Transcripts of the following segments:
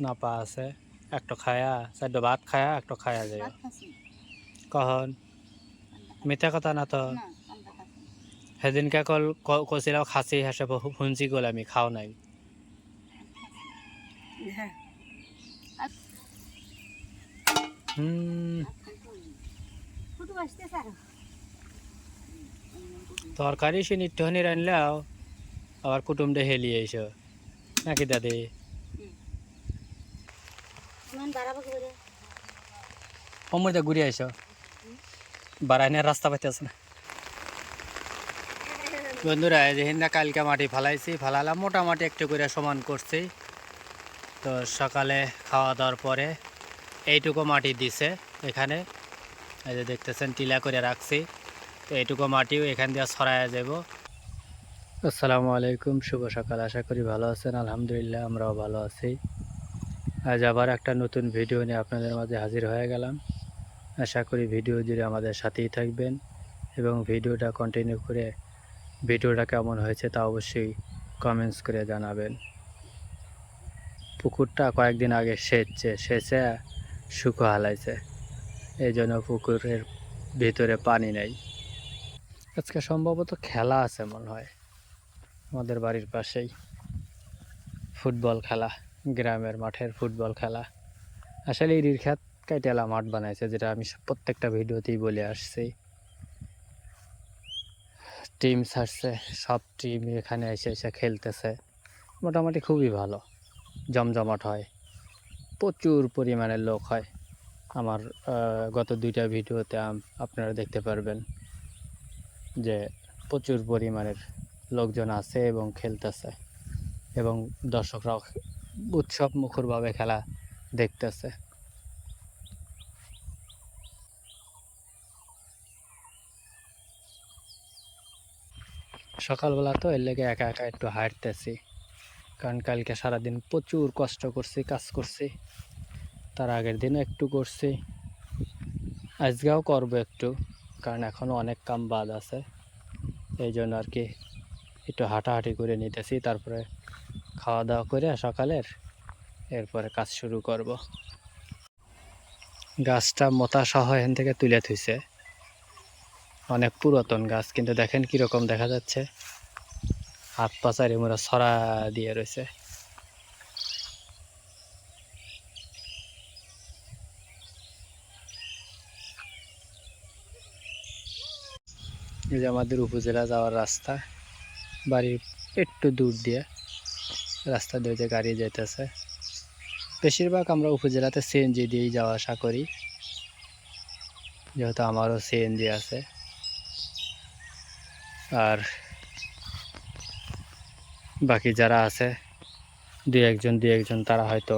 নাপা আছে একটা খায়া চারটা ভাত খায়া একটা খায়া যায় কখন মিথ্যা কথা না তো সেদিনকে কছিল খাচী হেসে শুনছি গ'ল আমি খাও নাই তরকারি সে নিত্যহানি রানলেও আবার কুটুমটা হেলিয়ে এসো নাকি দাদি অমরদা ঘুরে আইসো বারাইনের রাস্তা পাইতেছে না বন্ধুরা যেদিন না কালকে মাটি ফালাইছি ফালালাম মোটামুটি একটু করে সমান করছি তো সকালে খাওয়া দাওয়ার পরে এইটুকু মাটি দিছে এখানে এই যে দেখতেছেন টিলা করে রাখছি তো এইটুকু মাটিও এখান দিয়ে ছড়াইয়া যাব। আসসালামু আলাইকুম, শুভ সকাল। আশা করি ভালো আছেন। আলহামদুলিল্লাহ আমরাও ভালো আছি। আজ আবার একটা নতুন ভিডিও নিয়ে আপনাদের মাঝে হাজির হয়ে গেলাম। আশা করি ভিডিও জুড়ে আমাদের সাথেই থাকবেন এবং ভিডিওটা কন্টিনিউ করে ভিডিওটা কেমন হয়েছে তা অবশ্যই কমেন্টস করে জানাবেন। পুকুরটা কয়েকদিন আগে সেচে শুকো হালাইছে, এই জন্য পুকুরের ভিতরে পানি নেই। আজকে সম্ভবত খেলা আছে মনে হয় আমাদের বাড়ির পাশেই, ফুটবল খেলা, গ্রামের মাঠের ফুটবল খেলা। আসলে এই রিরখাত কাইটেলা মাঠ বানাইছে, যেটা আমি প্রত্যেকটা ভিডিওতেই বলে আসছি। টিম ছাড়ছে, সব টিম এখানে এসে খেলতেছে। মোটামুটি খুবই ভালো, জমজমাট হয়, প্রচুর পরিমাণের লোক হয়। আমার গত দুইটা ভিডিওতে আপনারা দেখতে পারবেন যে প্রচুর পরিমাণের লোকজন আছে এবং খেলতেছে এবং দর্শকরাও উৎসব মুখরভাবে খেলা দেখতেছে। সকালবেলা তো এর লেগে একা একা একটু হাঁটতেছি, কারণ কালকে সারাদিন প্রচুর কষ্ট করছি, কাজ করছি। তার আগের দিনও একটু করছি, আজকেও করবো একটু, কারণ এখনও অনেক কাম বাদ আছে। এই জন্য আর কি একটু হাঁটাহাঁটি করে নিতেছি, তারপরে খাওয়া দাওয়া করে সকালের এরপরে কাজ শুরু করব। গাছটা মোটা সহ এখান থেকে তুলে থুইছে, অনেক পুরাতন গাছ, কিন্তু দেখেন কীরকম দেখা যাচ্ছে, হাত পা চারি মোড়া ছড়া দিয়ে রয়েছে। এই যে আমাদের উপজেলা যাওয়ার রাস্তা, বাড়ির একটু দূর দিয়ে রাস্তা দিয়ে যে গাড়ি যেতেছে। বেশিরভাগ আমরা উপজেলাতে সিএনজি দিয়েই যাওয়া আসা করি, যেহেতু আমারও সিএনজি আছে। আর বাকি যারা আছে দুই একজন তারা হয়তো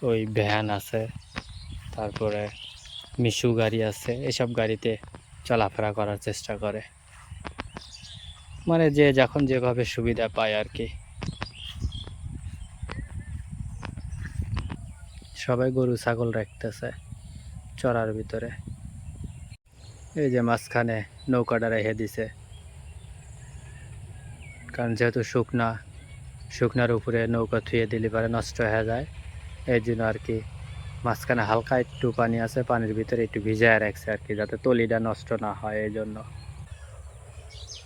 ওই ভ্যান আছে, তারপরে মিশু গাড়ি আছে, এসব গাড়িতে চলাফেরা করার চেষ্টা করে, মানে যে যখন যেভাবে সুবিধা পায় আর কি। সবাই গরু ছাগল রাখতেছে চড়ার ভিতরে। এই যে মাঝখানে নৌকাটা রেখে দিছে, কারণ যেহেতু শুকনার উপরে নৌকা থুয়ে দিলে পারে নষ্ট হয়ে যায়, এই জন্য আর কি মাঝখানে হালকা একটু পানি আছে, পানির ভিতরে একটু ভিজায় রাখছে আর কি, যাতে তলিটা নষ্ট না হয়। এই জন্য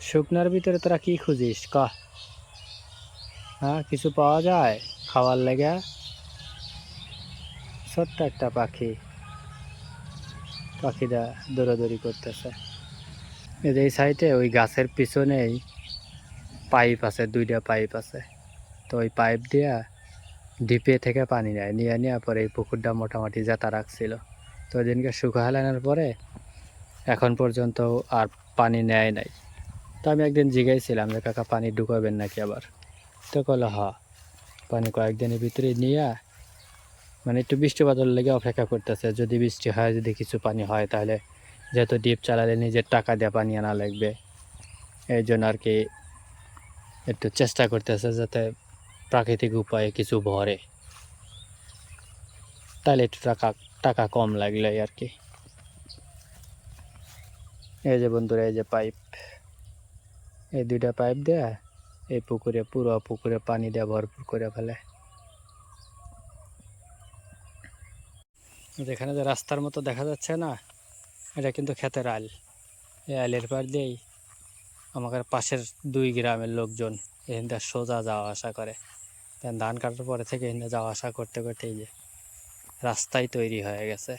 শুকনার ভিতরে তোরা কি খুঁজিস ক? হ্যাঁ, কিছু পাওয়া যায় খাওয়ার লেগে? ছোট্ট একটা পাখিটা দৌড়াদৌড়ি করতেছে। এই সাইডে ওই গাছের পিছনেই পাইপ আছে, দুইটা পাইপ আছে, তো ওই পাইপ দিয়া ডিপে থেকে পানি নিয়ে পরে এই পুকুরটা মোটামুটি জাতা রাখছিল। তো ওই দিনকে শুকা হালানোর পরে এখন পর্যন্ত আর পানি নেয় নাই। তো আমি একদিন জিগাইছিলাম যে কাকা পানি ঢুকাবেন নাকি আবার, তো কলো হ, পানি কয়েকদিনের ভিতরে নিয়ে মানে একটু বৃষ্টি বাদল লেগে অপেক্ষা করতেছে, যদি বৃষ্টি হয়, যদি কিছু পানি হয়, তাহলে যেহেতু ডিপ চালালে নিজের টাকা দিয়ে পানি আনা লাগবে, এই জন্য আর কি একটু চেষ্টা করতেছে যাতে প্রাকৃতিক উপায়ে কিছু ভরে, তাহলে একটু টাকা কম লাগলে আর কি। এই যে বন্ধুরা, এই যে পাইপ, এই দুইটা পাইপ দেয়া এই পুকুরে, পুরো পুকুরে পানি দেওয়া ভরপুর করে ফেলে। যেখানে যে রাস্তার মতো দেখা যাচ্ছে না, এটা কিন্তু ক্ষেতের আল। এই আলের পার দিয়েই আমাদের পাশের 2 গ্রামের লোকজন এখানটা সোজা যাওয়া আসা করে। ধান কাটার পরে থেকে এখানে যাওয়া আসা করতে করতে এই যে রাস্তাই তৈরি হয়ে গেছে।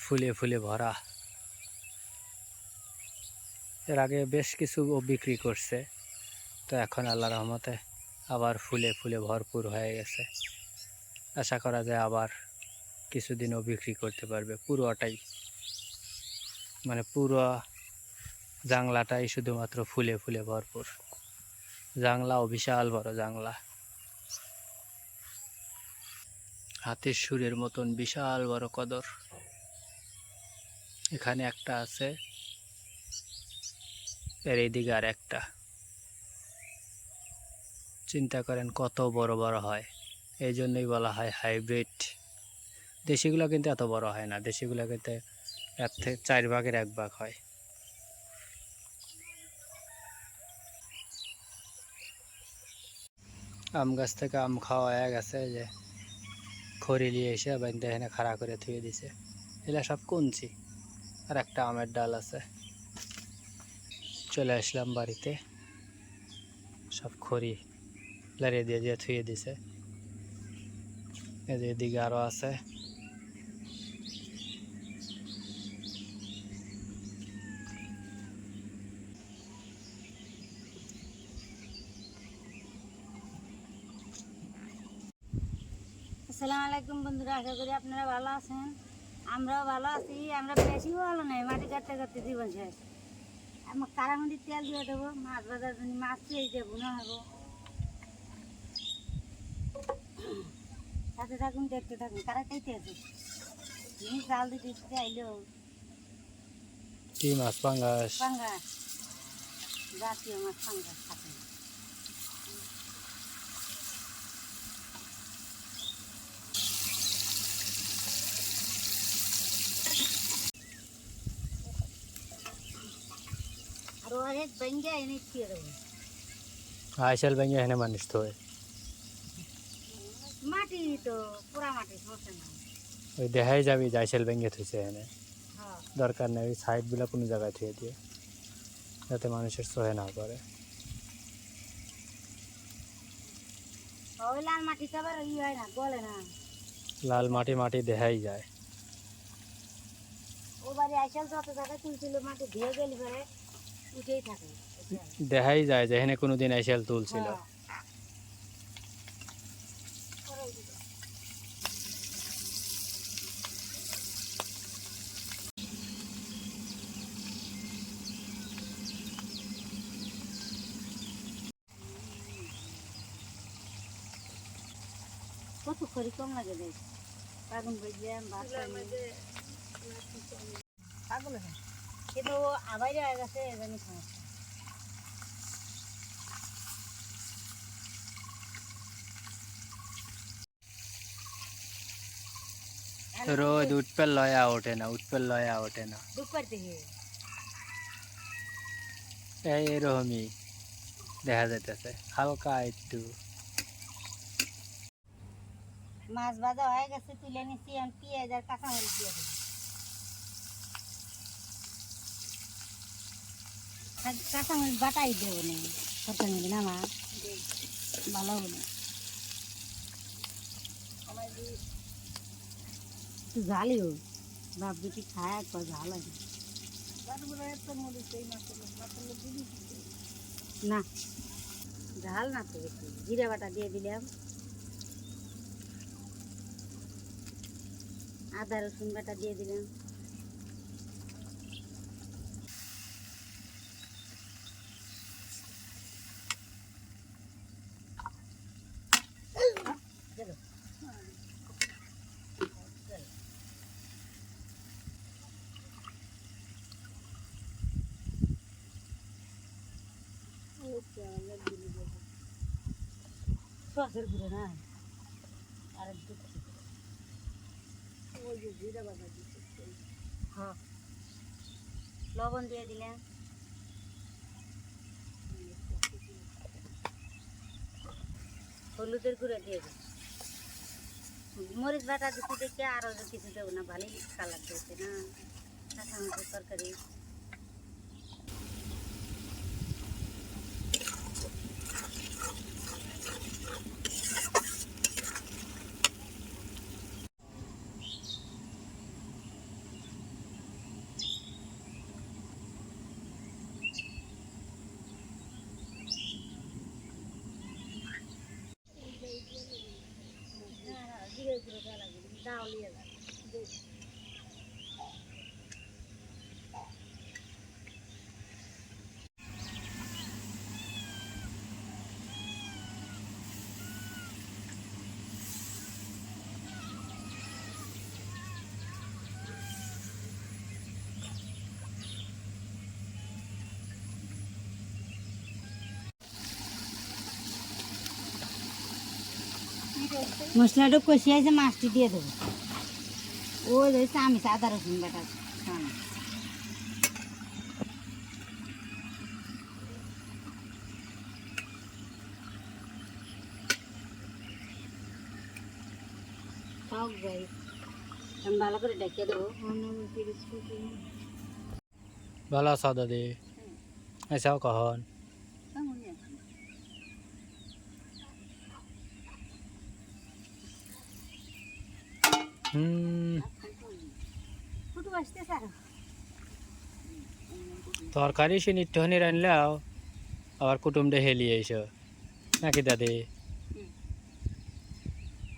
ফুলে ফুলে ভরা। এর আগে বেশ কিছু ও বিক্রি করছে, তো এখন আল্লাহর রহমতে আবার ফুলে ফুলে ভরপুর হয়ে গেছে। আশা করা যায় আবার কিছুদিনও বিক্রি করতে পারবে পুরোটাই, মানে পুরো জাংলাটাই শুধুমাত্র ফুলে ফুলে ভরপুর। জাংলাও বিশাল বড় জাংলা, হাতির সুরের মতন বিশাল বড় কদর। এখানে একটা আছে, এর এইদিকে আর একটা। চিন্তা করেন কত বড় বড় হয়। এই জন্যই বলা হয় হাইব্রিড। দেশিগুলো কিন্তু এত বড় হয় না, দেশিগুলো কিন্তু 1 থেকে 4 ভাগের 1 ভাগ হয়। আম গাছ থেকে আম খাওয়া হয়ে গেছে, যে খড়ি নিয়ে এসে বাইন্দা এখানে খাড়া করে থুয়ে দিছে। এগুলা সব কুঞ্চি, আর একটা আমের ডাল আছে। চলে আসলাম বাড়িতে, সব খড়ি লাড়িয়ে দিয়ে দিয়ে থুয়ে দিছে। এই যে এদিকে আরো আছে। আসসালামু আলাইকুম বন্ধুরা, আশা করি আপনারা ভালো আছেন। আমরাও ভালো আছি। আমরা বেশিও ভালো নাই, মাটি কাটতে কাটতে জীবন শেষ। আমার কারামন্দির তেল দিয়ে দেবো, মাছ ভাজার জন্য মাছ পেয়ে যাবো না হবো। সাথে থাকুন, দেখতে থাকুন। কারা খাইতে আছে জিনিস জাল দিতে আইলো কি মাছ? পাঙ্গাস। পাঙ্গাস, জাতীয় মাছ পাঙ্গাস থাকে। আর অনেক ব্যাঙ্গে এনে খেয়ে দেবো। আইসাল ভেঙে এখানে মানুষ তো মাটি তো পুরা মাটি, সমস্যা না। ওই দেখাই যাবি যে আইসাল ভেঙে থুইছে এখানে। হ্যাঁ, দরকার নেই ওই সাইডগুলো কোনো জায়গায় থুয়ে দিয়ে, যাতে মানুষের সহে না করে। ওই লাল মাটি তো আবার ই হয় না, গলে না। লাল মাটি মাটি দেখাই যায়। ও বাড়ি আইসাল যত জায়গায় তুলছিল মাটি ধুয়ে গেলি পরে উঠেই থাকে। দেখাই যায় যে এখানে কোনোদিন আইসাল তুলছিল। হ্যাঁ। কত করি কম লাগে দেখ, আগুন বাজলাম ভাত পাগল হয়। কিন্তু আবার হয়ে গেছে জানি সমস্যা। রোদ উঠপেল লয়া ওঠে না, উঠপেল লয়া ওঠে না। দুপুর থেকে এরকমই দেখা যাইতেছে হালকা একটু। মাছ ভাজা হয়ে গেছে, তুলে নিচ্ছি। আমি পেঁয়াজ আর কাঁচামরিচ দিয়ে দেবো। কাঁচামরিচ বাটাই দেবো না, তরকারি নেবে না মা, ভালো হবে না। একটু ঝালিও, বাপ বেটি খায় একবার ঝাল হয় না, ঝাল না তো। একটু জিরা বাটা দিয়ে দিলাম, আদা রসুন বাটা দিয়ে দিলাম। সসের গুঁড়ো না, আর একটু হ্যাঁ, লবণ দিয়ে দিলাম। হলুদের গুঁড়ো দিয়ে দেবো, মরিচ বাটা দিচ্ছি দেখে আরও কিছু দেবো না, ভালোই কালার দিয়েছে না কাঁচা মাছের তরকারি। জিরে গুঁড়ো দেওয়া লাগবে, ডাউলিয়ে লাগবে। মশলাটা কষিয়ে আছে, মাছটি দিয়ে দেবো। ওই রয়েছে আমি আদা রসুন বাটা খাওয়ানো। টক যাই আমি ভালো করে ডেকে দেবো। ভালো আছো দাদি? এসাও কখন? ফুটু আসতে স্যার তরকারি সে নিত্যহানি রানলেও আবার কুটুমটা হেলিয়ে এসো নাকি দাদি?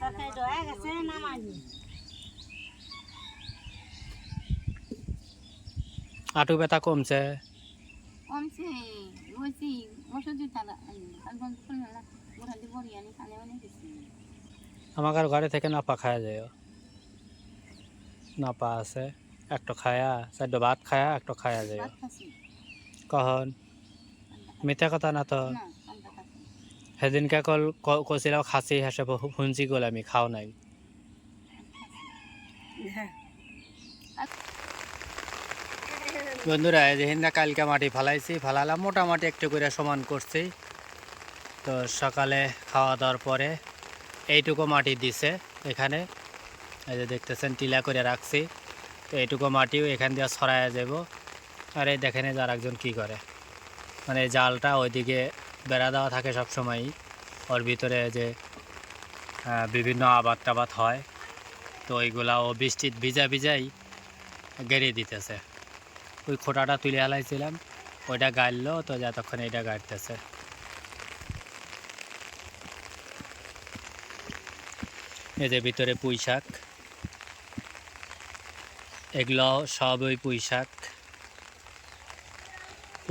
তরকারি হয়ে গেছে, নামানি। আঁটু ব্যথা কমছে? কমছে, বলছি ওষুধ দিতে বন্ধ করে না, গোড়ালি বড়ি আনি খালে অনেক গেছি। আমার ঘরে থেকে নাপা খাওয়া যায়, নাপা আছে একটা খায়া, চারটো ভাত খায়া একটা খাওয়া যায়। ভাত খাচ্ছি কখন? মিথ্যা কথা না তো? না, পান্তা খাচ্ছি। সেদিনকে কছিলাম খাসি হিসাবে শুনছি গল আমি খাও নাই। বন্ধুরা যেদিনটা কালকে মাটি ফালাইছি, ফালালাম মোটামুটি একটু করে সমান করছি। তো সকালে খাওয়া দাওয়ার পরে এইটুকু মাটি দিছে এখানে, এই যে দেখতেছেন টিলা করে রাখছি। তো এইটুকু মাটিও এখান দিয়ে ছড়াইয়া যাব। আর এই দেখেন যে আর একজন কী করে, মানে জালটা ওইদিকে বেড়া দেওয়া থাকে সবসময়ই, ওর ভিতরে যে বিভিন্ন আবাদ টাবাদ হয়, তো ওইগুলা ও বৃষ্টির ভিজাই গেড়ে দিতেছে। ওই খোঁটাটা তুলে হালাইছিলাম, ওইটা গাড়লো, তো যতক্ষণ এইটা গাড়তেছে। এই যে ভিতরে পুঁই শাক, এগুলো সব ওই পুঁই শাক,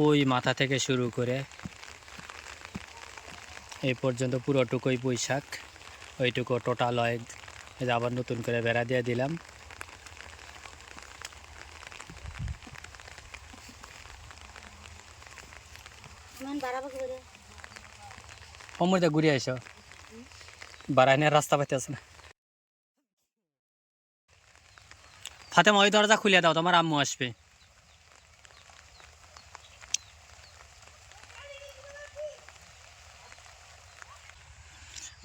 ওই মাথা থেকে শুরু করে এই পর্যন্ত পুরোটুকুই পুঁই শাক। ওইটুকু টোটাল হয়। এই যে আবার নতুন করে বেড়া দিয়ে দিলাম। অমরদা ঘুরে আইসো, বারাইনের রাস্তা পাইতেছে না। ফাতেমা ওই দরজা খুলে দাও, তোমার আম্মু আসবে।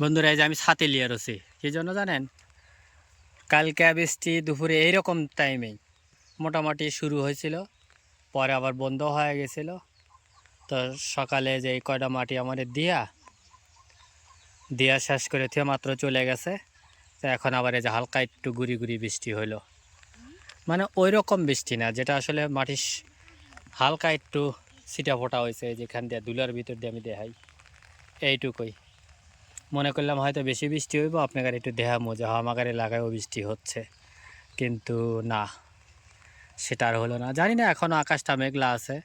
বন্ধুরা এই যে আমি ছাতে লিয়ে রয়েছি, কি জন্য জানেন? কালকে বৃষ্টি দুপুরে এইরকম টাইমেই মোটামুটি শুরু হয়েছিল, পরে আবার বন্ধ হয়ে গেছিল। তো সকালে যে কয়টা মাটি আমাদের দিয়া শেষ করে থিয়ে মাত্র চলে গেছে। তো এখন আবার এই যে হালকা একটু গুড়ি গুড়ি বৃষ্টি হইলো, মানে ওই রকম বৃষ্টি না, যেটা আসলে মাটি হালকা একটু ছিটা ফোটা হয়েছে, যেখান দিয়ে দুলার ভিতর দিয়ে আমি দেখাই, এইটুকুই। মনে করলাম হয়তো বেশি বৃষ্টি হইব, আপনাকে একটু দেখামো যে আমার এলাকায়ও বৃষ্টি হচ্ছে, কিন্তু না, সেটা আর হলো না। জানি না, এখনও আকাশটা মেঘলা আছে,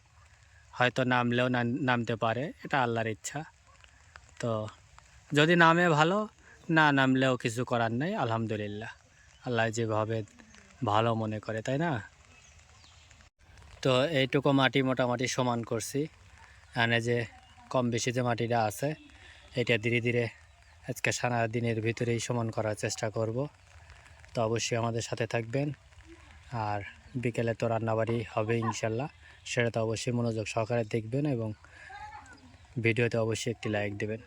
হয়তো নামলেও নামতে পারে, এটা আল্লাহর ইচ্ছা। তো যদি নামে ভালো, না নামলেও কিছু করার নেই, আলহামদুলিল্লাহ, আল্লাহ যেভাবে ভালো মনে করে, তাই না? তো এইটুকু মাটি মোটামুটি সমান করছি, এখানে যে কম বেশি যে মাটিটা আছে, এটা ধীরে ধীরে আজকে সারা দিনের ভিতরেই সমান করার চেষ্টা করব। তো অবশ্যই আমাদের সাথে থাকবেন। আর বিকেলে তো রান্নাবাড়ি হবে ইনশাল্লাহ, সেটা তো অবশ্যই মনোযোগ সহকারে দেখবেন এবং ভিডিওতে অবশ্যই একটি লাইক দেবেন।